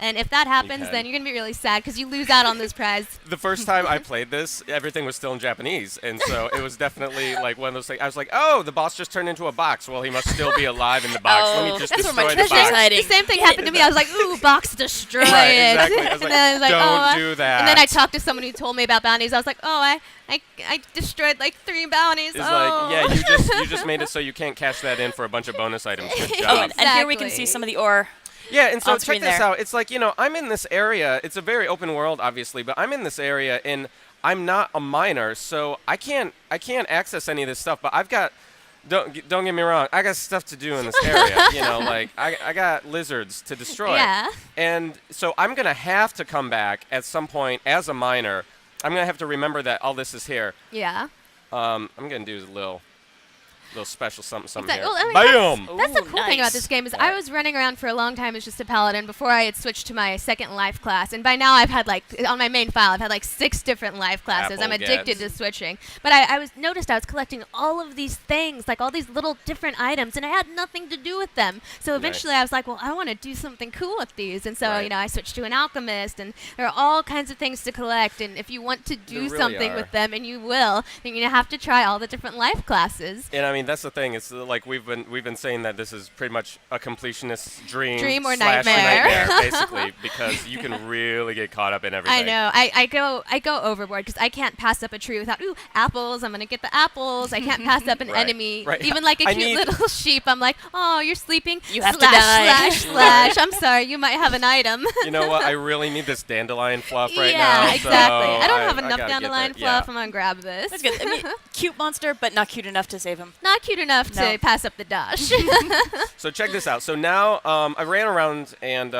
And if that happens, then you're going to be really sad because you lose out on this prize. The first time I played this, everything was still in Japanese, and so it was definitely like one of those things. I was like, "Oh, the boss just turned into a box. Well, he must still be alive in the box. Let me just that's destroy where the my box." hiding. The same thing happened to me. I was like, "Ooh, box destroyed." Right, exactly. I was like, and then I was like, "Don't do that." And then I talked to someone who told me about bounties. I was like, "Oh, I destroyed like 3 bounties." It's like, yeah, you just made it so you can't cash that in for a bunch of bonus items. Good job. And here we can see some of the ore. Yeah, and so on check screen this there. out. It's like, I'm in this area. It's a very open world, obviously, but I'm in this area, and I'm not a miner, so I can't access any of this stuff. But I've got, don't get me wrong, I got stuff to do in this area. Like I got lizards to destroy. Yeah. And so I'm gonna have to come back at some point as a miner. I'm gonna have to remember that all this is here. Yeah. I'm gonna do a little special something here. Well, I mean, Bam! That's the Ooh, cool thing about nice. this game is I was running around for a long time as just a paladin before I had switched to my second life class. And by now I've had on my main file, I've had 6 different life classes. I'm addicted to switching. But I noticed I was collecting all of these things, like all these little different items, and I had nothing to do with them. So eventually I was like, well, I want to do something cool with these. And so, I switched to an alchemist, and there are all kinds of things to collect. And if you want to do something with them, and you will, then you're going to have to try all the different life classes. And I mean, that's the thing. It's like we've been saying that this is pretty much a completionist's dream or slash nightmare. basically, because you can really get caught up in everything. I know. I go overboard because I can't pass up a tree without apples. I'm gonna get the apples. I can't pass up an enemy, even like a cute little sheep. I'm like, oh, you're sleeping. You have to die. Slash. I'm sorry. You might have an item. You know what? I really need this dandelion fluff right now. Yeah, exactly. So I don't have I enough gotta get dandelion that. fluff. Yeah. I'm gonna grab this. That's good. I mean, cute monster, but not cute enough to save him. Not cute enough to pass up the dash. So check this out. So now I ran around and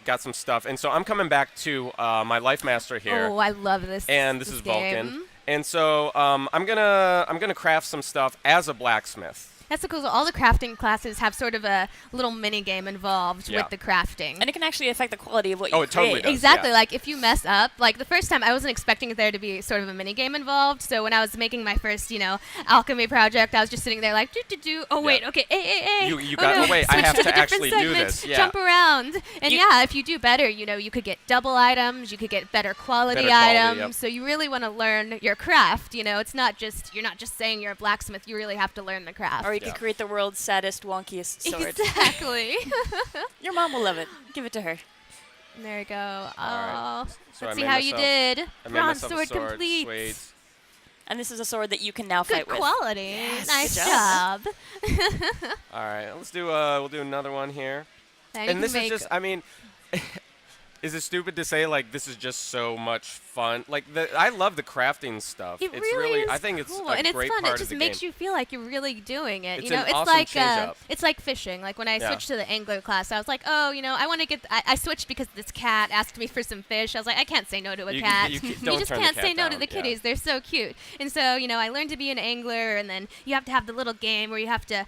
got some stuff, and so I'm coming back to my life master here. Oh, I love this. And this is game. Vulcan. And so I'm gonna craft some stuff as a blacksmith. That's so cool. So all the crafting classes have sort of a little mini game involved with the crafting. And it can actually affect the quality of what you it totally create. does. Exactly. Yeah. Like if you mess up, like the first time I wasn't expecting there to be sort of a mini game involved. So when I was making my first, alchemy project, I was just sitting there like, do. Oh wait, okay, You got. Wait, I Switch have to to the actually different do segments, this. Yeah. Jump around, and if you do better, you could get double items, you could get better quality items. Yep. So you really want to learn your craft. It's not just you're not just saying you're a blacksmith. You really have to learn the craft. Or you could create the world's saddest, wonkiest sword. Exactly. Your mom will love it. Give it to her. There you go. All right. So Let's I see made how you myself- did. I made Bronze myself a sword sword. complete. Sweet. And this is a sword that you can now Good fight with. quality. Yes. Nice Good job. All right, we'll do another one here. Now you And can this is make- just, I mean, is it stupid to say like this is just so much fun? Like I love the crafting stuff. It It's really is I think it's cool. a and great it's fun. part It just of the makes game. you feel like you're really doing it. It's you know, an it's awesome like change-up. it's like fishing. Like when I Yeah. switched to the angler class, I was like, oh, I want to get. I switched because this cat asked me for some fish. I was like, I can't say no to a You- cat. you don't just turn the can't cat say no to down, the yeah. kitties. They're so cute. And so I learned to be an angler, and then you have to have the little game where you have to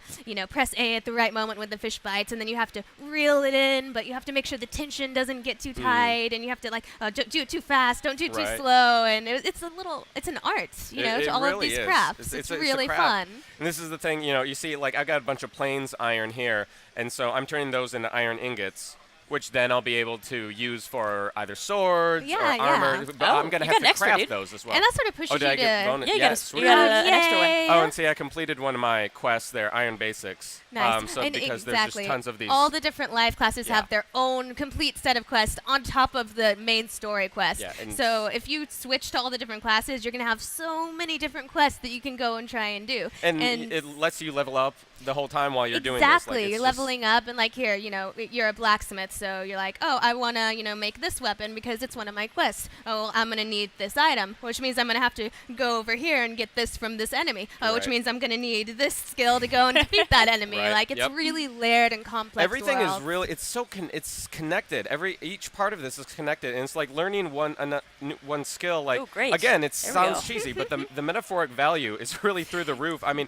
press A at the right moment when the fish bites, and then you have to reel it in, but you have to make sure the tension doesn't get too tight, and you have to don't do it too fast, don't do it too Right. slow, and it's an art, It to all really of these is. crafts. It's a really craft. fun. And this is the thing, you see, like I've got a bunch of plains iron here, and so I'm turning those into iron ingots, which then I'll be able to use for either swords or armor. But Oh, I'm gonna you have got an to extra, craft dude. those as well. And that sort of pushes did you I get to. bonus? Yeah, you Yeah, got sweet. an extra one. Yay. Oh, and see, I completed one of my quests there, Iron Basics. Nice. So and because exactly. there's just tons of these. All the different life classes Yeah. have their own complete set of quests on top of the main story quest. Yeah, and so if you switch to all the different classes, you're going to have so many different quests that you can go and try and do. and it lets you level up the whole time while you're doing this. Exactly. Like, You're leveling up, and like here, you're a blacksmith, so you're like, oh, I want to, make this weapon because it's one of my quests. Oh, I'm going to need this item, which means I'm going to have to go over here and get this from this enemy. Oh, which Right. means I'm going to need this skill to go and defeat that enemy. Right. Like, it's Yep. really layered and complex. Everything is world. really, it's so it's connected. Each part of this is connected, and it's like learning one skill. Like Ooh, great. again, it There we sounds go. cheesy, but the metaphoric value is really through the roof. I mean,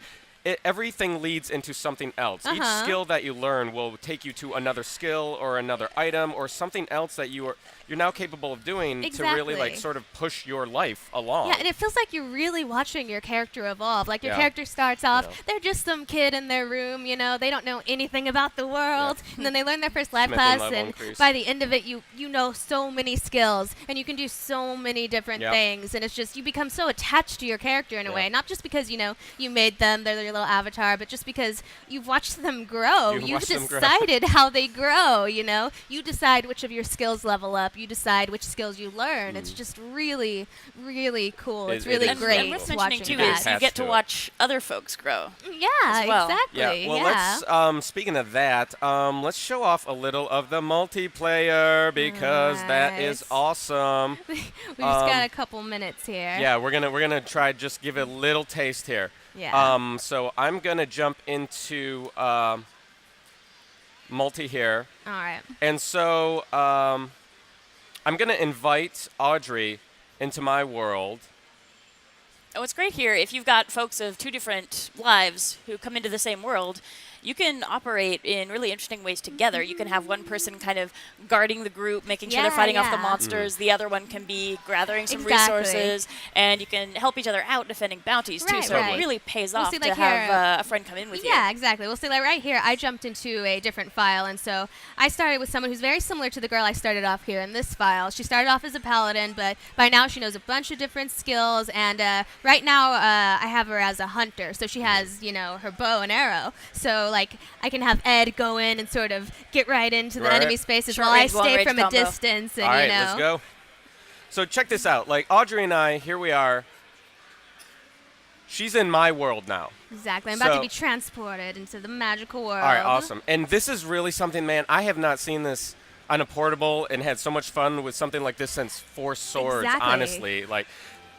everything leads into something else. Each skill that you learn will take you to another skill or another item or something else that you're now capable of doing to really like sort of push your life along. Yeah, and it feels like you're really watching your character evolve. Like your character starts off, they're just some kid in their room, you know, they don't know anything about the world, and then they learn their first life class, and by the end of it, you know so many skills, and you can do so many different things, and it's just you become so attached to your character in a way, not just because you know you made them, they're your little avatar, but just because you've watched them grow. You've decided how they grow. You know, you decide which of your skills level up. You decide which skills you learn. It's just really, really cool. It's really great. And worth mentioning watching too that. is you get to watch other folks grow. Yeah, well. exactly. Yeah. Well, let's speaking of that, let's show off a little of the multiplayer because that is awesome. We've just got a couple minutes here. Yeah, we're gonna try just give it a little taste here. Yeah. So I'm gonna jump into multi here. All right. And so I'm gonna invite Audrey into my world. Oh, what's great here, if you've got folks of 2 different lives who come into the same world, you can operate in really interesting ways together. You can have one person kind of guarding the group, making sure they're fighting off the monsters. The other one can be gathering some resources, and you can help each other out defending bounties too. So it really pays off to have a friend come in with you. Yeah, exactly. We'll see, like right here, I jumped into a different file, and so I started with someone who's very similar to the girl I started off here in this file. She started off as a paladin, but by now she knows a bunch of different skills, and right now I have her as a hunter. So she has, you know, her bow and arrow. So like I can have Ed go in and sort of get right into the enemy spaces while I stay from a distance. And, all right, you know. let's go. So check this out. Like Audrey and I, here we are. She's in my world now. Exactly. I'm about to be transported into the magical world. All right, awesome. And this is really something, man. I have not seen this on a portable and had so much fun with something like this since Four Swords, honestly.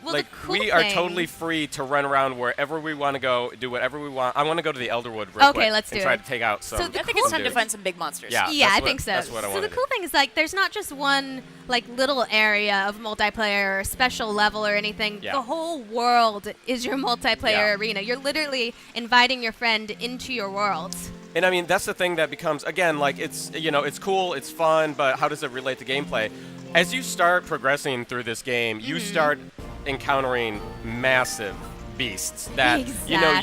Well, like we are totally free to run around wherever we want to go, do whatever we want. I want to go to the Elderwood real quick let's do and try to take out some. So I think it's time to find some big monsters. Yeah, I think so. That's what I want. So the cool thing is like there's not just one like little area of multiplayer or special level or anything. Yeah. The whole world is your multiplayer arena. You're literally inviting your friend into your world. And I mean that's the thing that becomes again like it's it's cool, it's fun, but how does it relate to gameplay? As you start progressing through this game, you start encountering massive beasts that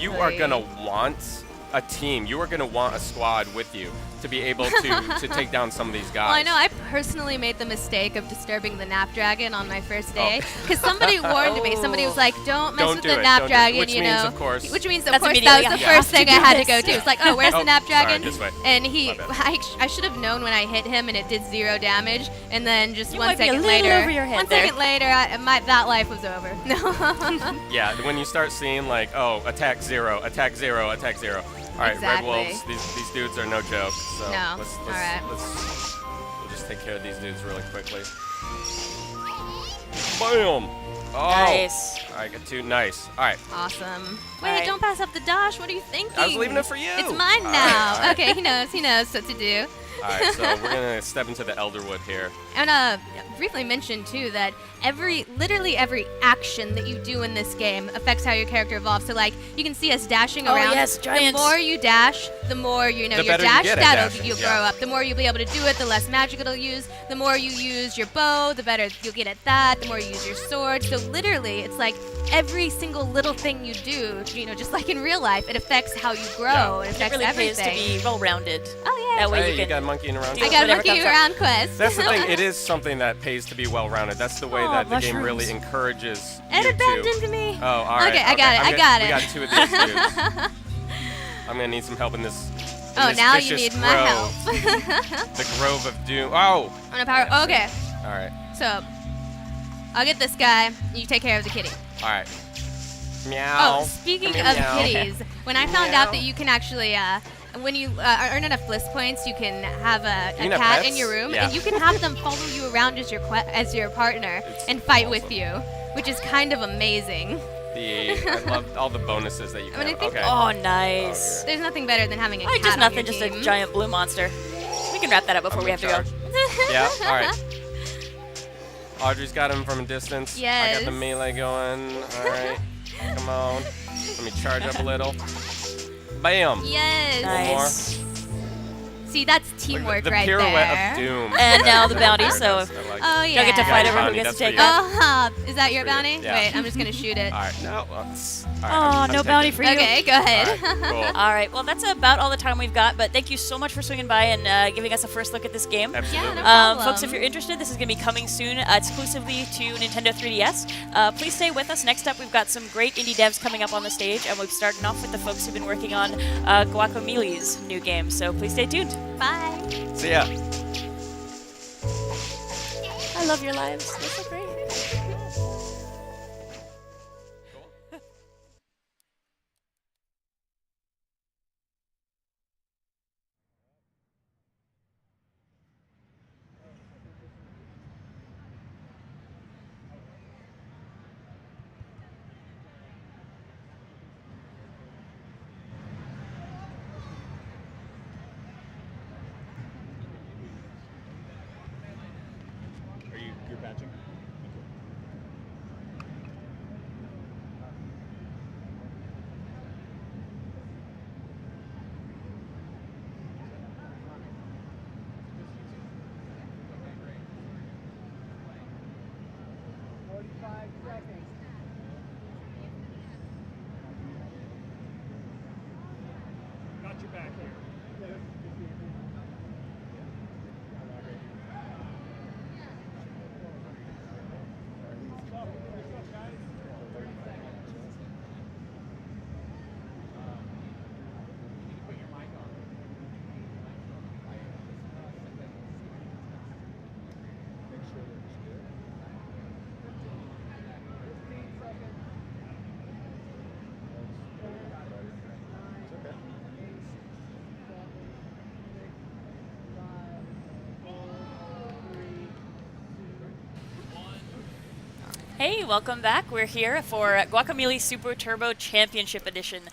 you are gonna want a team. You are gonna want a squad with you to be able to take down some of these guys. Well, I know I personally made the mistake of disturbing the Nap Dragon on my first day because somebody warned me. Somebody was like, "Don't mess with the Nap Dragon," which means, of course, that was the first thing I had to go to. It's like, "Oh, where's the Nap Dragon?" Sorry, this way. And I should have known when I hit him, and it did 0 damage. And then just You 1 might be a second little later, over your head 1 there. second later, that life was over. Yeah, when you start seeing like, oh, attack 0, attack 0, attack 0. All right, Exactly. Red Wolves, these dudes are no joke. So No. we'll just take care of these dudes really quickly. Boom! Oh. Nice. All right, got 2. Nice. All right. Awesome. Wait, right. don't pass up the dash. What are you thinking? I was leaving it for you. It's mine All now. right. Okay, he knows what to do. All right, so we're gonna step into the Elderwood here. And briefly mention too that literally every action that you do in this game affects how your character evolves. So like you can see us dashing around. Yes, giants. The more you dash, the more your better dash you get at stat dashing, you'll grow up. The more you'll be able to do it, the less magic it'll use. The more you use your bow, the better you'll get at that. The more you use your sword. So literally, it's like every single little thing you do, just like in real life, it affects how you grow. It affects really everything. pays to be well-rounded. Oh yeah. That way Hey, you can got monkeying around. do I got a whatever monkey comes up. around quest. That's the thing. It is something that pays to be well-rounded. That's the way that the game really encourages It you to. abandoned me. Oh, all right. Okay, I got it. We got 2 of these dudes. I'm gonna need some help in this. Now you vicious need my grove. help. The Grove of Doom. Oh. I'm gonna power. Okay, All right. so I'll get this guy. You take care of the kitty. All right. Meow. Oh, speaking Come of here, meow. kitties, when I found out that you can actually, when you earn enough bliss points, you can have a can have cat pets? in your room, Yeah. and you can have them follow you around as your partner and fight with you, which is kind of amazing. I love all the bonuses that you can I mean, have. I think- Okay. Oh, nice. There's nothing better than having a cat Just on nothing, your just team. a giant blue monster. We can wrap that up before we have to go. Yeah. All right. Audrey's got him from a distance. I Yes. got the melee going. All right. Come on. Let me charge up a little. Bam. Yes. Nice. See, that's teamwork the right pirouette there. of doom. And now the bounty, There it so goes. I like Oh, it. yeah. don't get to fight Yeah, over who bounty, gets to that's take for you. it. Is that your bounty? Yeah. Wait, I'm just going to shoot it. All right, no. All Oh, right, no I'm bounty taking for it. you. Okay, go ahead. All right, cool. All right, well, that's about all the time we've got, but thank you so much for swinging by and giving us a first look at this game. Absolutely. no problem. Folks, if you're interested, this is going to be coming soon exclusively to Nintendo 3DS. Please stay with us. Next up, we've got some great indie devs coming up on the stage, and we're starting off with the folks who've been working on Guacamelee's new game, so please stay tuned. Bye. See ya. I love your lives. They're so great. You're batching? Got your back here. Hey, welcome back. We're here for Guacamelee Super Turbo Championship Edition.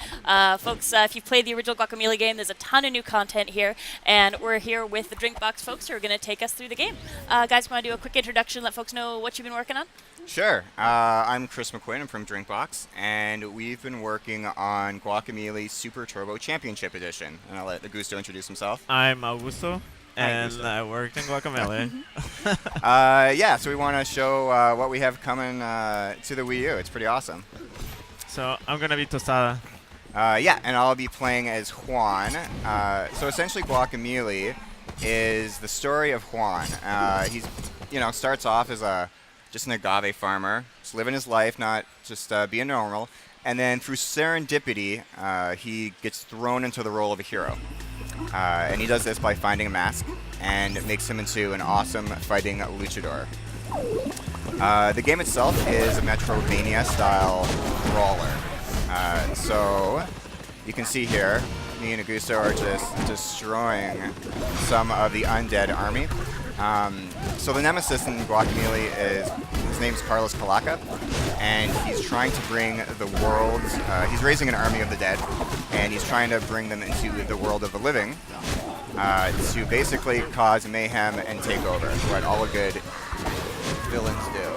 Folks, if you've played the original Guacamelee game, there's a ton of new content here, and we're here with the Drinkbox folks who are going to take us through the game. Guys, want to do a quick introduction, let folks know what you've been working on? Sure. I'm Chris McQuinn. I'm from Drinkbox, and we've been working on Guacamelee Super Turbo Championship Edition. And I'll let Augusto introduce himself. I'm Augusto, and Augusto. I worked in Guacamelee. Yeah, so we want to show what we have coming to the Wii U. It's pretty awesome. So I'm going to be Tostada. Yeah, and I'll be playing as Juan. So essentially, Guacamelee is the story of Juan. He's, starts off as just an agave farmer, just living his life, not just being normal. And then through serendipity, he gets thrown into the role of a hero. And he does this by finding a mask, and it makes him into an awesome fighting luchador. The game itself is a Metroidvania-style brawler. So you can see here, me and Augusto are just destroying some of the undead army. So the nemesis in Guacamelee his name's Carlos Calaca, and he's trying to bring the world, he's raising an army of the dead, and he's trying to bring them into the world of the living to basically cause mayhem and take over, what all good villains do.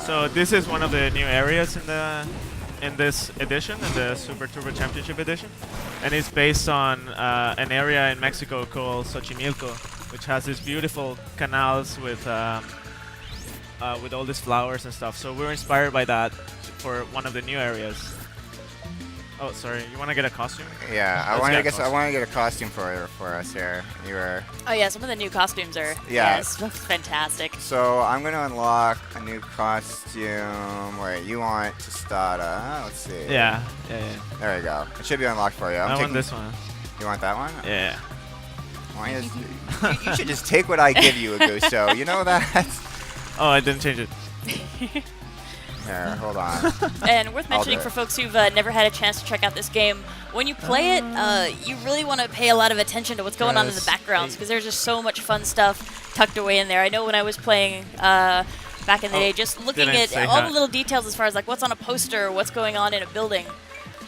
So this is one of the new areas in this edition, in the Super Turbo Championship Edition, and it's based on an area in Mexico called Xochimilco, which has these beautiful canals with all these flowers and stuff. So we're inspired by that for one of the new areas. Oh, sorry. You want to get a costume? Yeah, I Let's want to get a costume for us here. You were. Oh yeah, some of the new costumes are fantastic. So I'm going to unlock a new costume. Wait, you want Tostada? Let's see. Yeah. There you go. It should be unlocked for you. I want this one. You want that one? Yeah. Why you should just take what I give you, Augusto. You know that? Oh, I didn't change it. Here, hold on. And worth mentioning do for it. folks who've never had a chance to check out this game, when you play it, you really want to pay a lot of attention to what's going on in the Press backgrounds, because there's just so much fun stuff tucked away in there. I know when I was playing back in the day, just looking didn't at say all hi. the little details as far as like what's on a poster, what's going on in a building.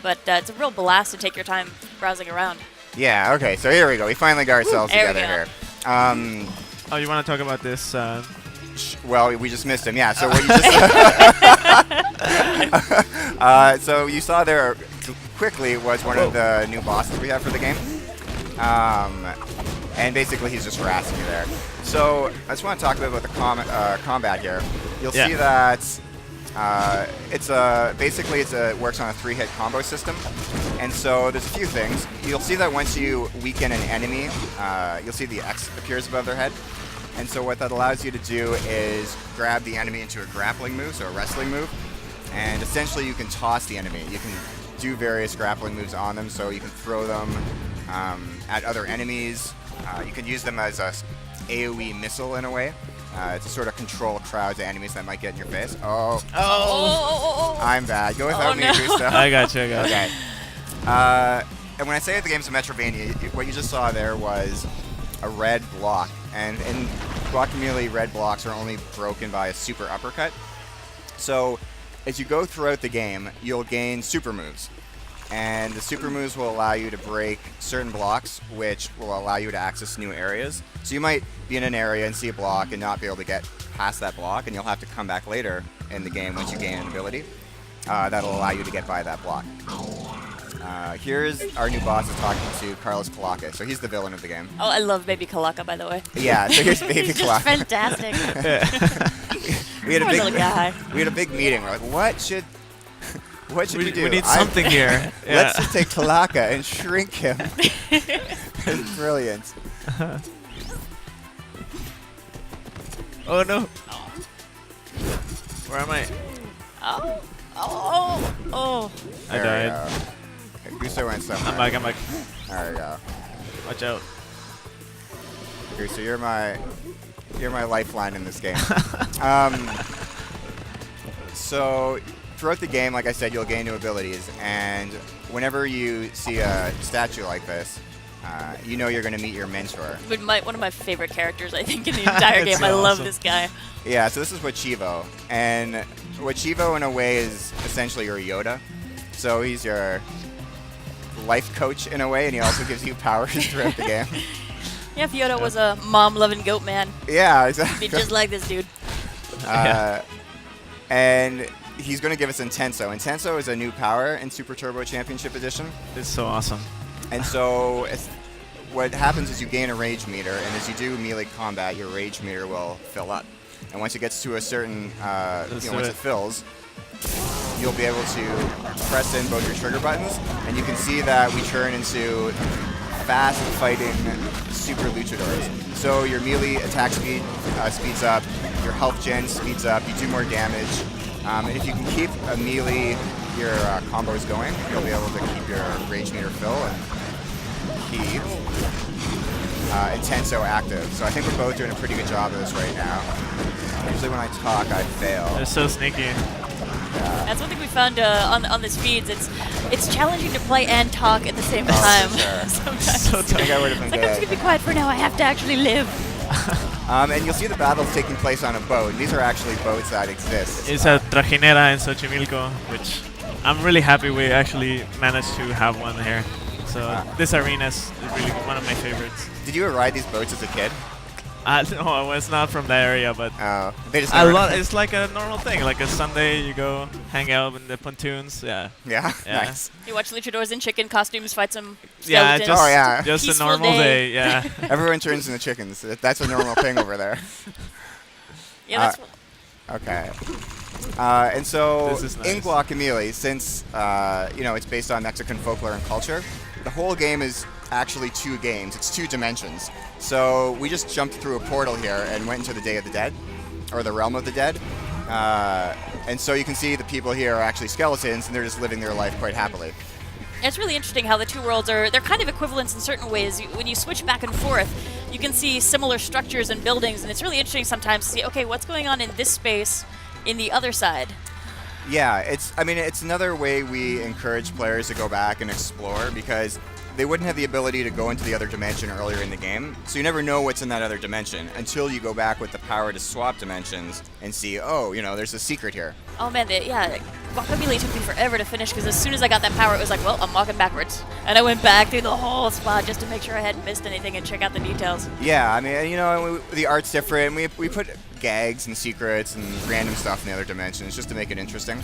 But it's a real blast to take your time browsing around. Yeah, okay, so here we go. We finally got ourselves There we together go. here. Oh, you want to talk about this? Well, we just missed him. Yeah. So what you just so you saw there quickly was one of the new bosses we have for the game. And basically he's just harassing you there. So I just want to talk a bit about the combat here. You'll see that it works on a 3-hit combo system. And so there's a few things. You'll see that once you weaken an enemy, you'll see the X appears above their head. And so what that allows you to do is grab the enemy into a grappling move, so a wrestling move. And essentially you can toss the enemy. You can do various grappling moves on them, so you can throw them at other enemies. You can use them as a AoE missile in a way to sort of control crowds of enemies that might get in your face. Oh. I'm bad. Go without me, Gusto. I got you. Okay. And when I say that the game's a Metroidvania, what you just saw there was a red block. And in Guacamelee, red blocks are only broken by a super uppercut. So as you go throughout the game, you'll gain super moves. And the super moves will allow you to break certain blocks, which will allow you to access new areas. So you might be in an area and see a block and not be able to get past that block, and you'll have to come back later in the game once you gain an ability. That'll allow you to get by that block. Here's our new boss talking to Carlos Calaca. So he's the villain of the game. Oh, I love Baby Calaca, by the way. Yeah, so here's Baby He's Calaca. just fantastic. We had a Poor big little guy. We had a big meeting. We're like, what should we do? We need something here. Let's just take Calaca and shrink him. It's brilliant. Oh no. Where am I? Oh. I There we died. go. Okay, Gusto went somewhere. I'm back. There we go. Watch out. Gusto, you're my lifeline in this game. So throughout the game, like I said, you'll gain new abilities, and whenever you see a statue like this, you know you're going to meet your mentor. One of my favorite characters, I think, in the entire game. so I love awesome. this guy. Yeah, so this is Wachivo, and Wachivo in a way is essentially your Yoda. So he's your life coach in a way, and he also gives you powers throughout the game. Yeah, if Yoda was a mom-loving goat man, Yeah, he'd exactly. be just like this dude. And he's going to give us Intenso. Intenso is a new power in Super Turbo Championship Edition. It's so awesome. And so what happens is you gain a rage meter, and as you do melee combat, your rage meter will fill up. And once it gets to a certain, once it fills, you'll be able to press in both your trigger buttons, and you can see that we turn into fast fighting super luchadors. So your melee attack speed speeds up, your health gen speeds up, you do more damage, and if you can keep a melee your combos going, you'll be able to keep your rage meter fill and keep Intenso active. So I think we're both doing a pretty good job of this right now. Usually when I talk, I fail. They're so sneaky. That's one thing we found on this feeds. It's challenging to play and talk at the same time. For sure. Sometimes. So I think I would have been It's like, I'm just good. gonna be quiet for now. I have to actually live. And you'll see the battles taking place on a boat. And these are actually boats that exist. It's a trajinera in Xochimilco, which I'm really happy we actually managed to have one here. So this arena is really one of my favorites. Did you ever ride these boats as a kid? No, I was not from the area, but They just a never- lot. It's like a normal thing. Like a Sunday, you go hang out in the pontoons. Yeah. Yeah, Yeah. nice. You watch luchadors in chicken costumes fight some Yeah, skeletons. just, Oh, yeah. just a Peaceful normal day. day. Yeah. Everyone turns into chickens. That's a normal thing over there. Yeah, that's Okay. And so This is in nice. Guacamelee, since it's based on Mexican folklore and culture, the whole game is actually 2 games. It's 2 dimensions. So we just jumped through a portal here and went into the Day of the Dead, or the Realm of the Dead. And so you can see the people here are actually skeletons, and they're just living their life quite happily. It's really interesting how the two worlds they're kind of equivalents in certain ways. When you switch back and forth, you can see similar structures and buildings, and it's really interesting sometimes to see, okay, what's going on in this space in the other side? Yeah, it's another way we encourage players to go back and explore, because they wouldn't have the ability to go into the other dimension earlier in the game, so you never know what's in that other dimension until you go back with the power to swap dimensions and see, there's a secret here. Oh man, Guacamelee took me forever to finish because as soon as I got that power, it was like, well, I'm walking backwards. And I went back through the whole spot just to make sure I hadn't missed anything and check out the details. Yeah, the art's different. We put gags and secrets and random stuff in the other dimensions just to make it interesting.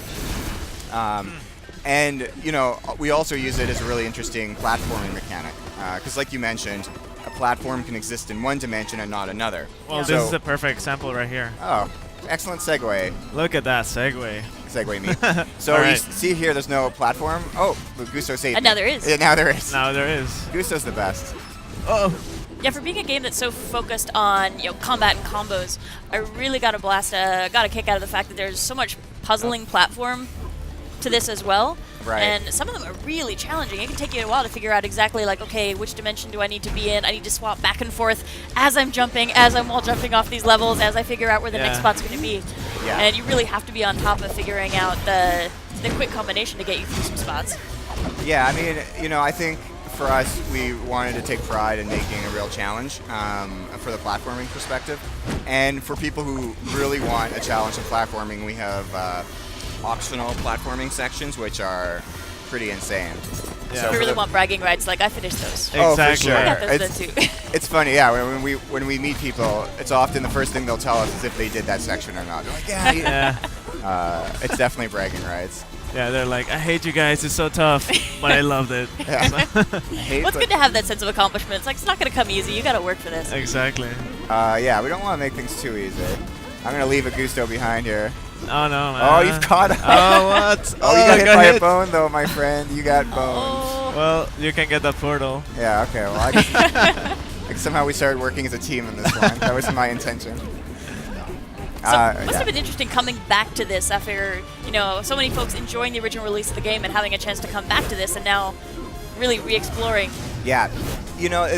And, you know, we also use it as a really interesting platforming mechanic. Because like you mentioned, a platform can exist in one dimension and not another. Well, So- this is a perfect example right here. Oh, excellent segue. Look at that segue. Segue me. So All you right. see here, there's no platform. Oh, but Gusto saved And me. now there is. Yeah, now there is. Now there is. Gusto's the best. Oh. Yeah, for being a game that's so focused on combat and combos, I really got a kick out of the fact that there's so much puzzling platform to this as well. Right. And some of them are really challenging. It can take you a while to figure out exactly like, okay, which dimension do I need to be in? I need to swap back and forth as I'm jumping, as I'm wall jumping off these levels, as I figure out where the next Yeah. spot's going to be. Yeah. And you really have to be on top of figuring out the quick combination to get you through some spots. Yeah, I mean, you know, I think for us, we wanted to take pride in making a real challenge for the platforming perspective. And for people who really want a challenge in platforming, we have optional platforming sections, which are pretty insane. Yeah. So If you for really the- want bragging rights, like I finished those. Oh, for Exactly. sure. I got those It's- done too. It's funny, yeah. When we meet people, it's often the first thing they'll tell us is if they did that section or not. They're like, yeah, Yeah. it's definitely bragging rights. Yeah, they're like, I hate you guys, it's so tough, but I loved it. Yeah. I hate Well, it's the- good to have that sense of accomplishment. It's like, it's not going to come easy. You got to work for this. Exactly. Yeah, we don't want to make things too easy. I'm gonna leave a Gusto behind here. Oh no, man. Oh, you've caught up. Oh, what? Oh, you I got hit by a bone though, my friend. You got boned. Oh. Well, you can get that portal. Yeah. Okay. Well, I guess, like somehow we started working as a team in this one. That was my intention. So it must yeah. have been interesting coming back to this after, so many folks enjoying the original release of the game and having a chance to come back to this and now really re-exploring. Yeah, you know,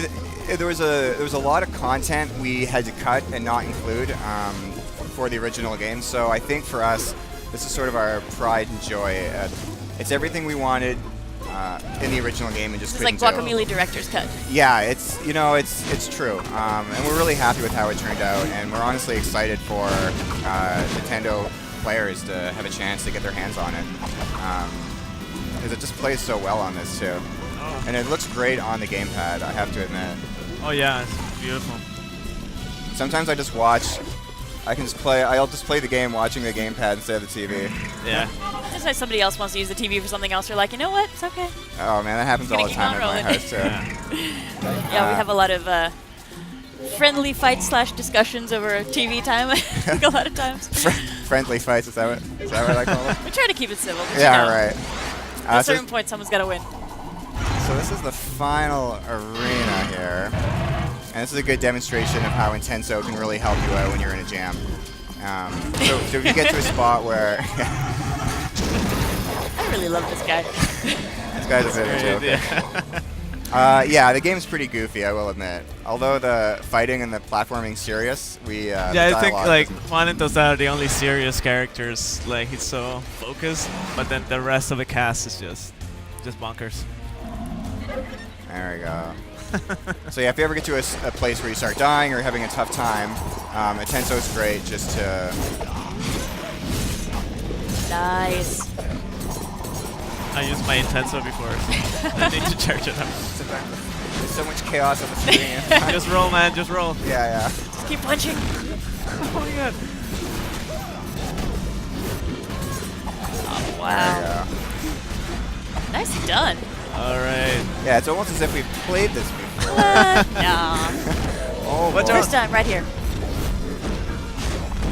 there was a lot of content we had to cut and not include for the original game. So I think for us, this is sort of our pride and joy. It's everything we wanted in the original game and just It's like couldn't do. Guacamelee director's cut. Yeah, it's true, and we're really happy with how it turned out, and we're honestly excited for Nintendo players to have a chance to get their hands on it, because it just plays so well on this too, and it looks great on the gamepad. I have to admit. Oh yeah, it's beautiful. Sometimes I just watch. I can just play. I'll just play the game watching the gamepad instead of the TV. Yeah. Just like somebody else wants to use the TV for something else, you're like, you know what? It's okay. Oh man, that happens Gonna all the keep time on at my rolling. house too. Yeah, we have a lot of friendly fights / discussions over TV time. I think a lot of times. Friendly fights. Is that what I call them? We try to keep it civil. But Yeah, right. At a So- certain point, someone's got to win. So this is the final arena here, and this is a good demonstration of how Intenso can really help you out when you're in a jam. So if you get to a spot where I really love this guy. this guy's a bit of a joke. Yeah. Yeah, the game's pretty goofy, I will admit. Although the fighting and the platforming serious, Yeah, I think like Juan and Tostada are the only serious characters. Like he's so focused, but then the rest of the cast is just bonkers. There we go. So yeah, if you ever get to a place where you start dying or having a tough time, Intenso is great just to. Nice. I used my Intenso before, so I need to charge it up. There's so much chaos on the screen. Just roll, man, just roll. Yeah. Just keep punching. Oh my god. Oh, There wow. we go. Nicely done. All right. Yeah, it's almost as if we've played this before. What? Nah. Oh, Watch boy. First time, right here.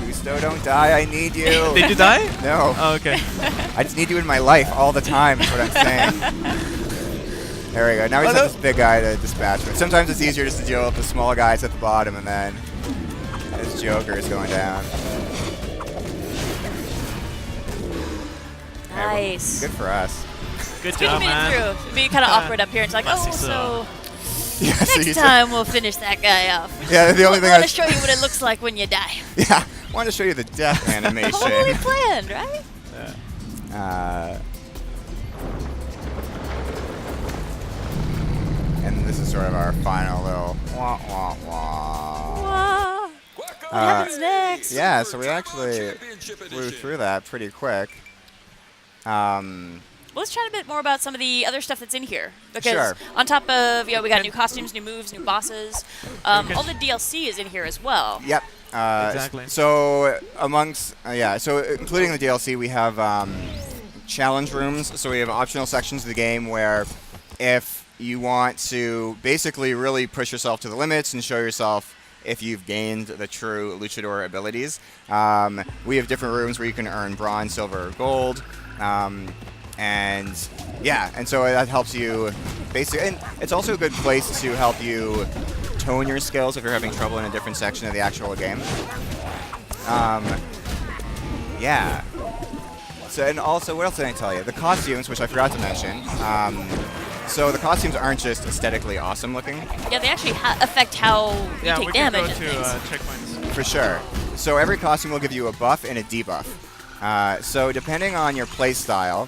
Gusto, don't die. I need you. Did you die? No. Oh, okay. I just need you in my life all the time, is what I'm saying. There we go. Now we just have this big guy to dispatch with. Sometimes it's easier just to deal with the small guys at the bottom, and then this Joker is going down. Nice. Good for us. Good Good to job, meet man. through. It'd be kind of awkward up here. It's like, Must oh, be so Yeah, so you next said- time we'll finish that guy off. Yeah, the only thing I want to was, show you what it looks like when you die. yeah, I wanted to show you the death animation. Totally planned, right? And this is sort of our final little wah wah wah. Wow. What happens next? Yeah, so we actually flew through that pretty quick. Well, let's chat a bit more about some of the other stuff that's in here. Because Sure. on top of, we got new costumes, new moves, new bosses. All the DLC is in here as well. Yep. Exactly. So amongst so including the DLC, we have challenge rooms. So we have optional sections of the game where if you want to basically really push yourself to the limits and show yourself if you've gained the true luchador abilities, we have different rooms where you can earn bronze, silver, or gold. And so that helps you basically, and it's also a good place to help you tone your skills if you're having trouble in a different section of the actual game. So, and also, what else did I tell you? The costumes, which I forgot to mention. So the costumes aren't just aesthetically awesome looking. Yeah, they actually affect how you take damage and things. Checkpoints. For sure. So every costume will give you a buff and a debuff. So depending on your play style,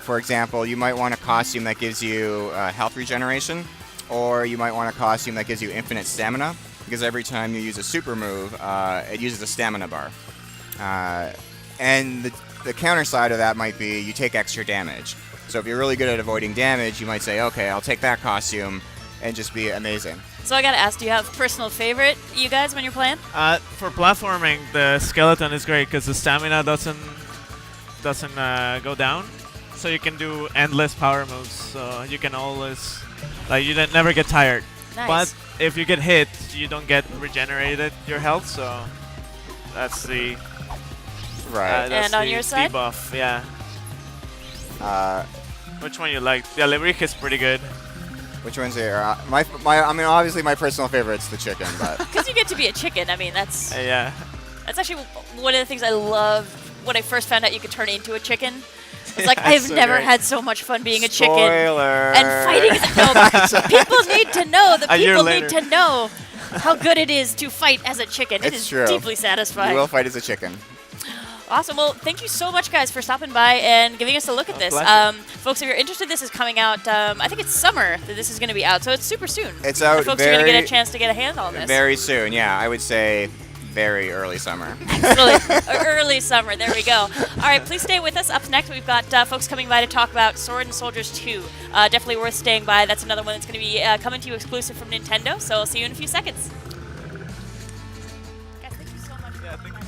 for example, you might want a costume that gives you health regeneration, or you might want a costume that gives you infinite stamina, because every time you use a super move, it uses a stamina bar. And the counter side of that might be you take extra damage. So if you're really good at avoiding damage, you might say, okay, I'll take that costume and just be amazing. So I gotta ask, do you have a personal favorite, you guys, when you're playing? For platforming, the skeleton is great because the stamina doesn't go down, so you can do endless power moves. So you can always, you never get tired. Nice. But if you get hit, you don't get regenerated your health. So that's the Right. that's And on the your side? debuff, yeah. Which one you like? Yeah, Limerick is pretty good. Which one's here? Obviously my personal favorite's the chicken, but Because you get to be a chicken. I mean, that's Yeah. actually one of the things I loved when I first found out you could turn into a chicken. It's like, Yeah, I've so never great. had so much fun being a chicken. Spoiler. And fighting. No, people need to know. The A year people later. need to know how good it is to fight as a chicken. It It's is true. deeply You satisfying. will fight as a chicken. Awesome. Well, thank you so much, guys, for stopping by and giving us a look at this. pleasure. Folks, if you're interested, this is coming out, I think it's summer that this is going to be out, so it's super soon. It's So out folks are going to get very- a chance to get a hand on this. Very soon, yeah. I would say very early summer. Excellent. Early summer. There we go. All right, please stay with us. Up next, we've got folks coming by to talk about Sword and Soldiers 2. Definitely worth staying by. That's another one that's going to be coming to you exclusive from Nintendo, so I'll see you in a few seconds. Guys, thank you so much. Yeah, thank you.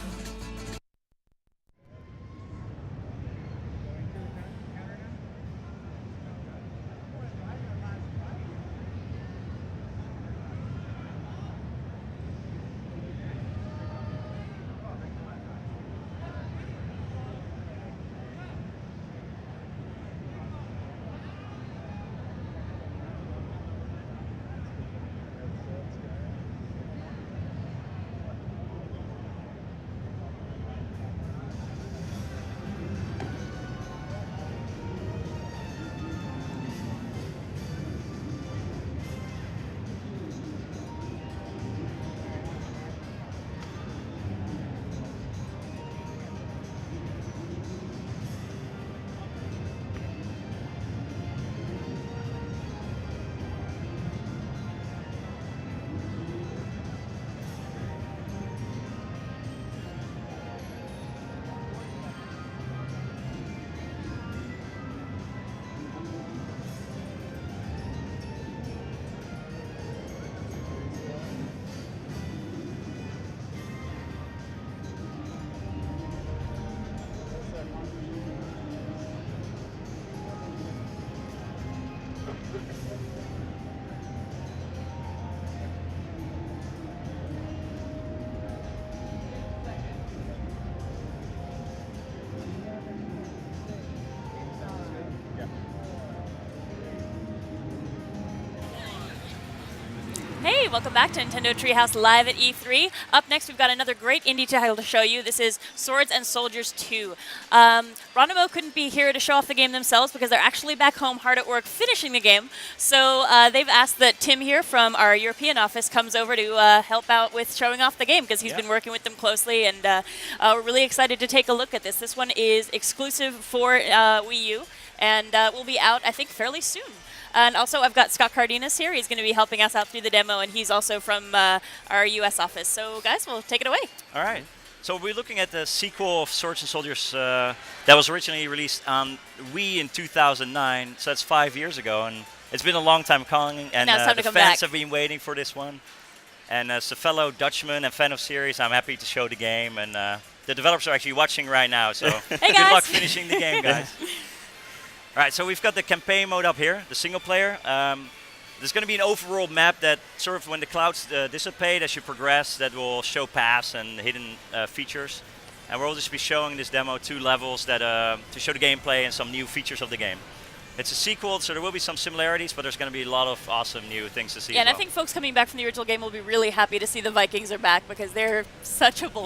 Hey, welcome back to Nintendo Treehouse Live at E3. Up next, we've got another great indie title to show you. This is Swords and Soldiers 2. Ronimo couldn't be here to show off the game themselves because they're actually back home hard at work finishing the game. So they've asked that Tim here from our European office comes over to help out with showing off the game because he's been working with them closely, and we're really excited to take a look at this. This one is exclusive for Wii U and will be out, I think, fairly soon. And also, I've got Scott Cardenas here. He's going to be helping us out through the demo, and he's also from our U.S. office. So, guys, we'll take it away. All right. So we're looking at the sequel of Swords and Soldiers that was originally released on Wii in 2009. So that's 5 years ago, and it's been a long time coming. And Now it's time the to come fans back. have been waiting for this one. And as a fellow Dutchman and fan of series, I'm happy to show the game. And the developers are actually watching right now. So Hey, good guys. luck finishing the game, guys. All right, so we've got the campaign mode up here, the single player. There's going to be an overworld map that sort of, when the clouds dissipate as you progress, that will show paths and hidden features. And we'll just be showing in this demo 2 levels that to show the gameplay and some new features of the game. It's a sequel, so there will be some similarities, but there's going to be a lot of awesome new things to see. Yeah, and I think folks coming back from the original game will be really happy to see the Vikings are back because they're such a blast.